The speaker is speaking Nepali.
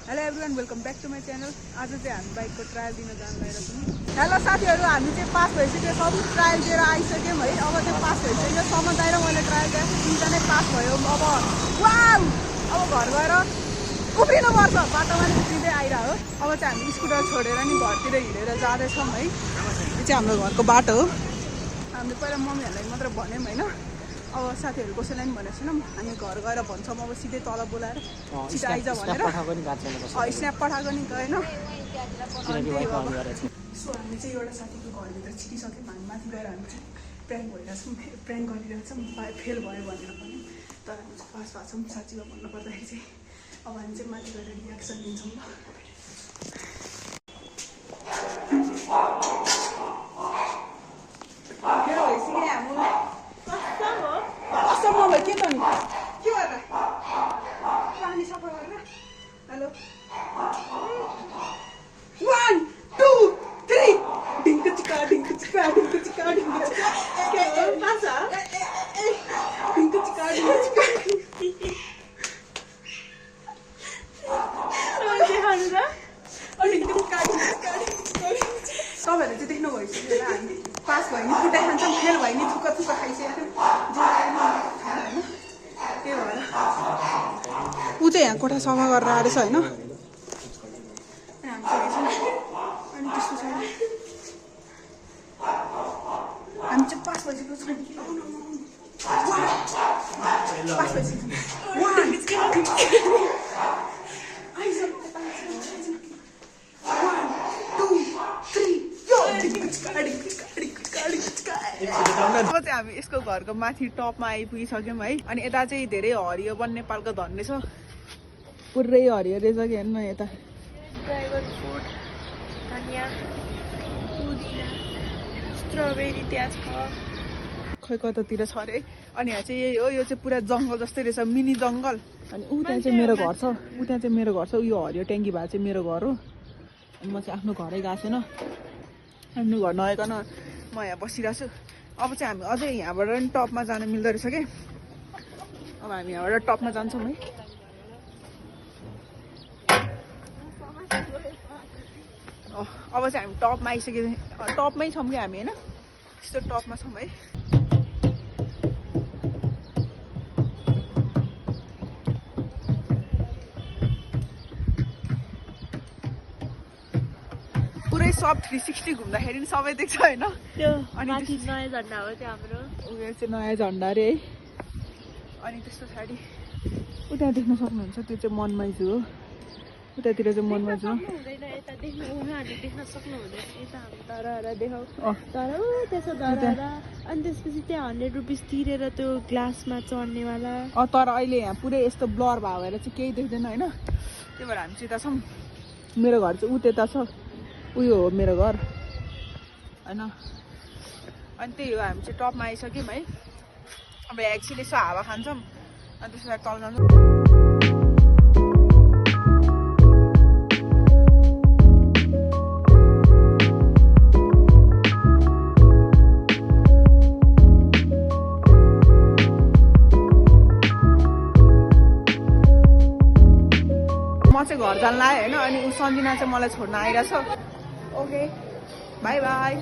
Hello everyone welcome back to my channel. आज चाहिँ हामी बाइकको ट्रायल दिन जान लागेको छौँ। हेलो साथीहरू, हामी चाहिँ पास भइसक्यो, सब ट्रायल दिएर आइसक्यौँ है। अब चाहिँ पास भइसक्यो, समझ र मैले ट्रायल दिएको दुईजना नै पास भयो। अब वाउ, अब घर गएर उफ्रिनुपर्छ, बाटोमा नि उफ्रिँदै आइरह्यो। अब चाहिँ हामी स्कुटर छोडेर नि घरतिर हिँडेर जाँदैछौँ है। यो चाहिँ हाम्रो घरको बाटो हो। हामीले पहिला मम्मीहरूलाई मात्र भन्यौँ होइन, अब साथीहरू कसैलाई पनि भनेको छैनौँ। हामी घर गएर भन्छौँ अब सिधै तल बोलाएर छिटो आइज भनेर। स्न्याप पठाएको नि गएन। सो हामी चाहिँ एउटा साथीको घरभित्र छिटिसक्यौँ। हामी माथि गएर हामी चाहिँ प्र्याङ्क भइरहेछौँ, प्र्याङ्क गरिरहेछौँ। फेल भयो भनेर पनि, तर हामी चाहिँ पास भएको छौँ। साँच्चीमा भन्नुपर्दाखेरि चाहिँ अब हामी चाहिँ माथि गएर रियाक्सन दिन्छौँ। के त नि के गरेर पानी सफा गरेर। हेलो 1 2 3 ढिङ्क चिका ढिङ्क चिका ढिङ्क चिका ढिङ्क चिका के पासा ढिङ्क चिका ढिङ्क चिका देखाउनु र ढिङ्क चिका ढिङ्क चिका। तपाईँहरूले चाहिँ देख्नु भइसक्यो होला, हामी पास भयो नि फुटाइ खान्छौँ, फेल भयो नि थुक्का थुक्का खाइसकेको होइन। त्यही भएर ऊ चाहिँ यहाँ कोठा सफा गरेर आएछ होइन। अनि त्यस्तो छैन, हामी चाहिँ पास भइसकेको छौँ। पास भइसकेको अब चाहिँ हामी यसको घरको माथि टपमा आइपुगिसक्यौँ है। अनि यता चाहिँ धेरै हरियो वन नेपालको धन्ने छ, पुरै हरियो रहेछ कि हेर्नु न। यता ड्राइभर फुड, धनिया, पुदिना, स्ट्रबेरी त्यहाँ छ। खै कतातिर छ अरे। अनि यहाँ चाहिँ यही हो, यो चाहिँ पुरा जङ्गल जस्तै रहेछ, मिनी जङ्गल। अनि ऊ त्यहाँ चाहिँ मेरो घर छ, ऊ त्यहाँ चाहिँ मेरो घर छ। यो हरियो ट्याङ्की भए चाहिँ मेरो घर हो। अनि म चाहिँ आफ्नो घरै गएको छैन, आफ्नो घर नआइकन म यहाँ बसिरहेको छु। अब चाहिँ हामी अझै यहाँबाट पनि टपमा जानु मिल्दो रहेछ कि। अब हामी यहाँबाट टपमा जान्छौँ है। अब चाहिँ हामी टपमा आइसक्यो, टपमै छौँ कि हामी होइन, यस्तो टपमा छौँ है। पुरै सब 360 घुम्दाखेरि सबै देख्छ होइन। त्यो माथि नयाँ झन्डा हो त्यो हाम्रो, उयो चाहिँ नयाँ झन्डा अरे है। अनि त्यस्तो पछाडि उता देख्न सक्नुहुन्छ, त्यो चाहिँ मनमाइजू हो। उतातिर चाहिँ मनमाइजू हो। हुँदैन यता देख्नु, उहाँहरूले देख्न सक्नु हुँदैन। यता हामी धराहरा देखाउ, तर त्यसो धराहरा। अनि त्यसपछि त्यहाँ 100 रुपिस तिरेर त्यो ग्लासमा चढ्नेवाला। तर अहिले यहाँ पुरै यस्तो ब्लर भयो भएर चाहिँ केही देख्दैन होइन। त्यही भएर हामी चाहिँ यता छौँ। मेरो घर चाहिँ ऊ त्यता छ, उयो हो मेरो घर होइन। अनि त्यही हो, हामी चाहिँ टपमा आइसक्यौँ है। अब एकछिन यसो हावा खान्छौँ, अनि त्यसो तल जान्छौँ। म चाहिँ घर जान लाग्यो होइन। अनि ऊ सन्जिना चाहिँ मलाई छोड्न आइरहेछ। Okay by by.